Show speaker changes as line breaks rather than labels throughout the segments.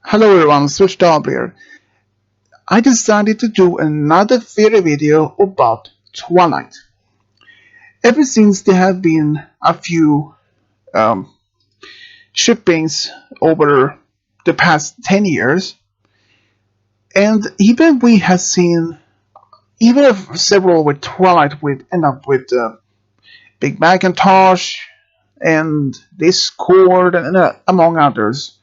Hello everyone, Switched Up here. I decided to do another theory video about Twilight. Ever since there have been a few um, shippings over the past 10 years, and even we have seen, even if several with Twilight would end up with Big Macintosh and Discord and among others.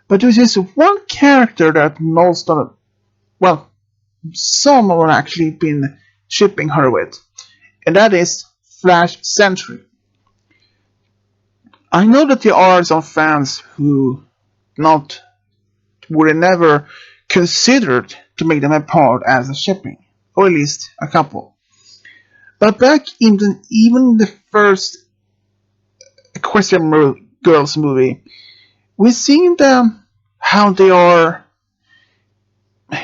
But there's just one character that most of, well, some have actually been shipping her with, and that is Flash Sentry. I know that there are some fans who not would have never considered to make them a part as a shipping, or at least a couple. But back in even the first Equestrian Girls movie, we've seen them how they are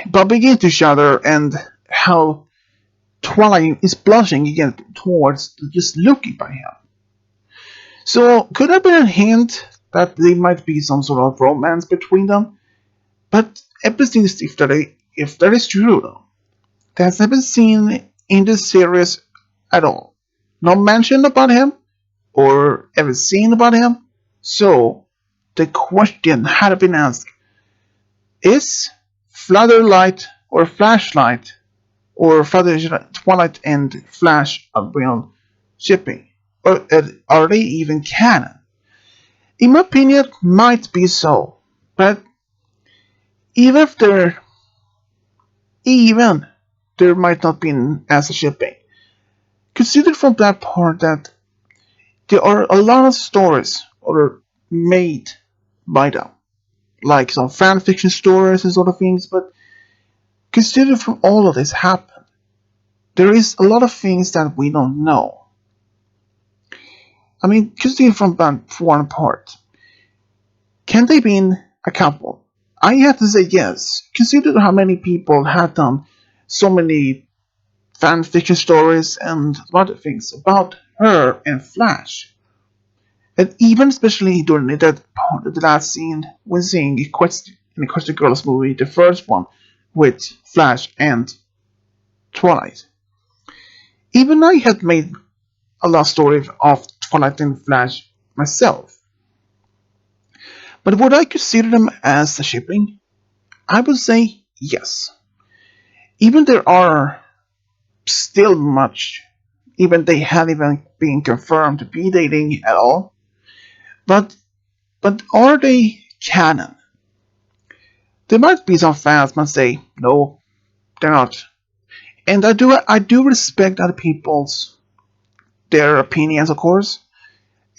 bumping into each other and how Twilight is blushing again towards just looking by him. So could have been a hint that there might be some sort of romance between them, but everything is if that is true though, that's never seen in the series at all. Not mentioned about him or ever seen about him. So the question had been asked: is Flutterlight or Flashlight or Twilight and Flash a real shipping? Or are they even canon? In my opinion, might be so, but even if even there might not be as a shipping, consider from that part that there are a lot of stories or made by them, like some fan fiction stories and sort of things. But consider from all of this happen, there is a lot of things that we don't know. I mean, consider from that one part. Can they be a couple? I have to say yes. Consider how many people have done so many fan fiction stories and other things about her and Flash. And even especially during that part of the last scene when seeing in the Equestrian Girls movie, the first one, with Flash and Twilight. Even I had made a love story of Twilight and Flash myself. But would I consider them as a shipping? I would say yes. Even there are still much, even they haven't even been confirmed to be dating at all. But are they canon? There might be some fans might say no, they're not, and I do respect other people's their opinions, of course.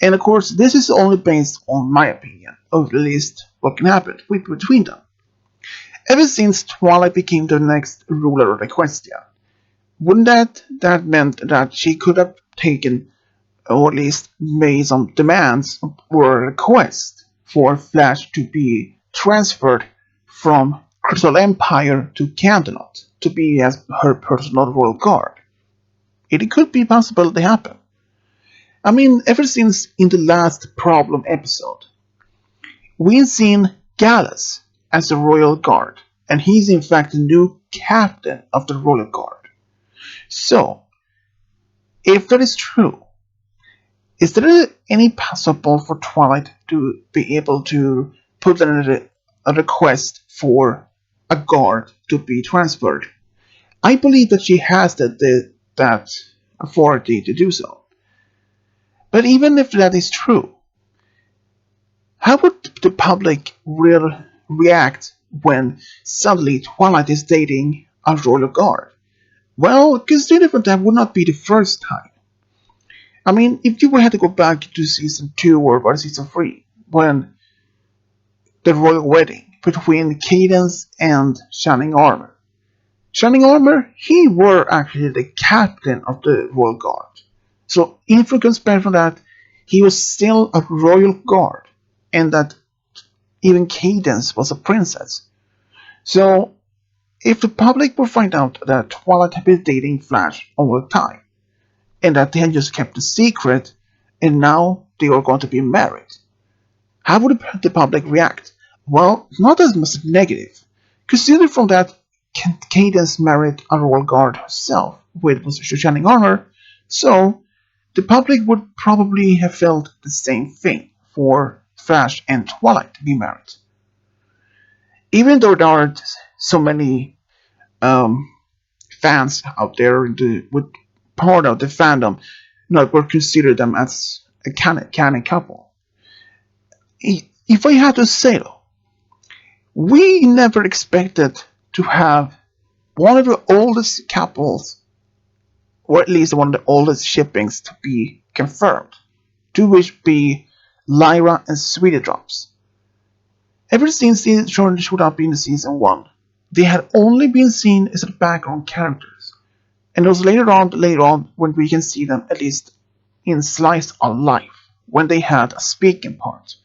And of course, this is only based on my opinion, or at least what can happen between them. Ever since Twilight became the next ruler of Equestria, wouldn't that meant that she could have taken, or at least made some demands or requests for Flash to be transferred from Crystal Empire to Cantonot to be as her personal royal guard? It could be possible to happen. I mean, ever since in the last problem episode, we've seen Gallus as the royal guard, and he's in fact the new captain of the royal guard. So, if that is true, is there any possible for Twilight to be able to put in a request for a guard to be transferred? I believe that she has that authority to do so. But even if that is true, how would the public react when suddenly Twilight is dating a royal guard? Well, consider that would not be the first time. I mean, if you had to go back to season 2 or season 3, when the royal wedding between Cadence and Shining Armor. Shining Armor, he were actually the captain of the royal guard. So, if we compare from that, he was still a royal guard, and that even Cadence was a princess. So, if the public will find out that Twilight had been dating Flash all the time, and that they had just kept a secret, and now they are going to be married, how would the public react? Well, not as much negative. Consider from that Cadence married a royal guard herself with shining armor, so the public would probably have felt the same thing for Flash and Twilight to be married. Even though there aren't so many um, fans out there with part of the fandom not would consider them as a canon couple. If I had to say though, we never expected to have one of the oldest couples, or at least one of the oldest shippings, to be confirmed, to which be Lyra and Sweetie Drops. Ever since they showed up in season 1, they had only been seen as background characters, and it was later on when we can see them at least in Slice of Life, when they had a speaking part.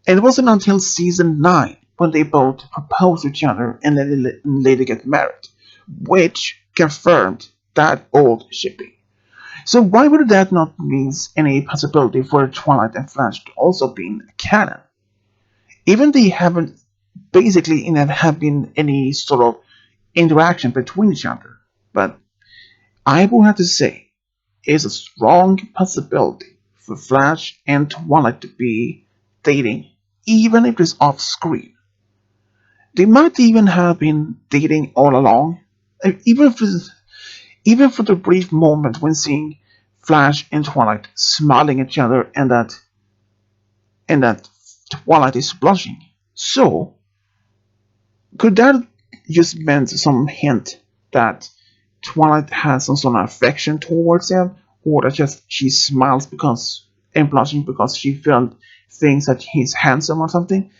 And it wasn't until season 9 when they both proposed to each other and then later get married, which confirmed that old shipping. So why would that not mean any possibility for Twilight and Flash to also be canon? Even they haven't basically have been any sort of interaction between each other. But I will have to say, it's a strong possibility for Flash and Twilight to be dating, even if it's off screen. They might even have been dating all along, even for the brief moment when seeing Flash and Twilight smiling at each other and that Twilight is blushing. So, could that just meant some hint that Twilight has some sort of affection towards him, or that just she smiles because and blushing because she felt thinks that he's handsome or something?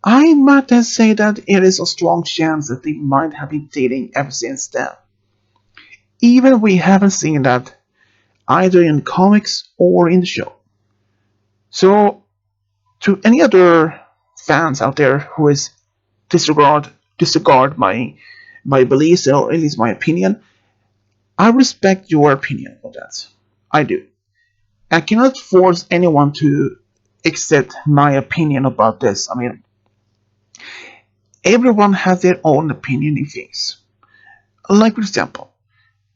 I might say that it is a strong chance that they might have been dating ever since then. Even we haven't seen that either in the comics or in the show. So, to any other fans out there who is disregard my beliefs or at least my opinion, I respect your opinion on that. I do. I cannot force anyone to accept my opinion about this. I mean, everyone has their own opinion in things. Like for example,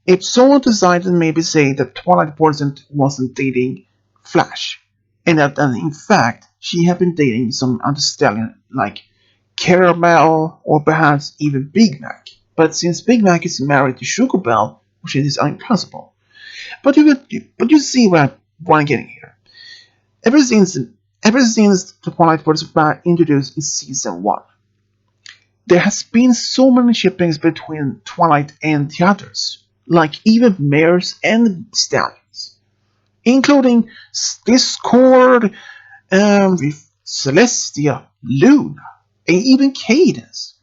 if someone decided maybe say that Twilight wasn't dating Flash, and that in fact she had been dating some other stallion like Caramel or perhaps even Big Mac. But since Big Mac is married to Sugar Bell, which is impossible. But you see what I'm getting here. Ever since ever since the Twilight was introduced in season 1, there has been so many shippings between Twilight and the others, like even mares and stallions, including Discord, with Celestia, Luna, and even Cadence.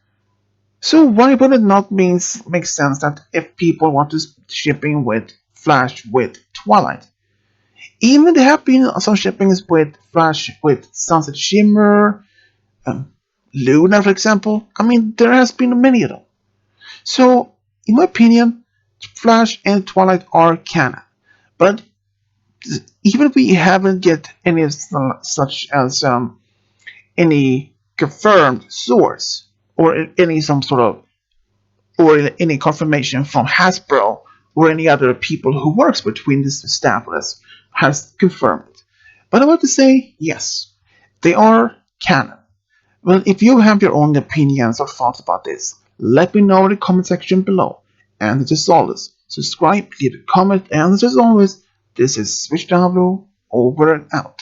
So why would it not make sense that if people want to shipping with Flash with Twilight, even there have been some shippings with Flash with Sunset Shimmer, um, Luna, for example. I mean, there has been many of them. So, in my opinion, Flash and Twilight are canon. But even if we haven't get any such as any confirmed source or any some sort of or any confirmation from Hasbro or any other people who works between this staff has confirmed it. But I want to say yes, they are canon. Well, if you have your own opinions or thoughts about this, let me know in the comment section below. And as always, subscribe, leave a comment, and as always, this is SwitchW over and out.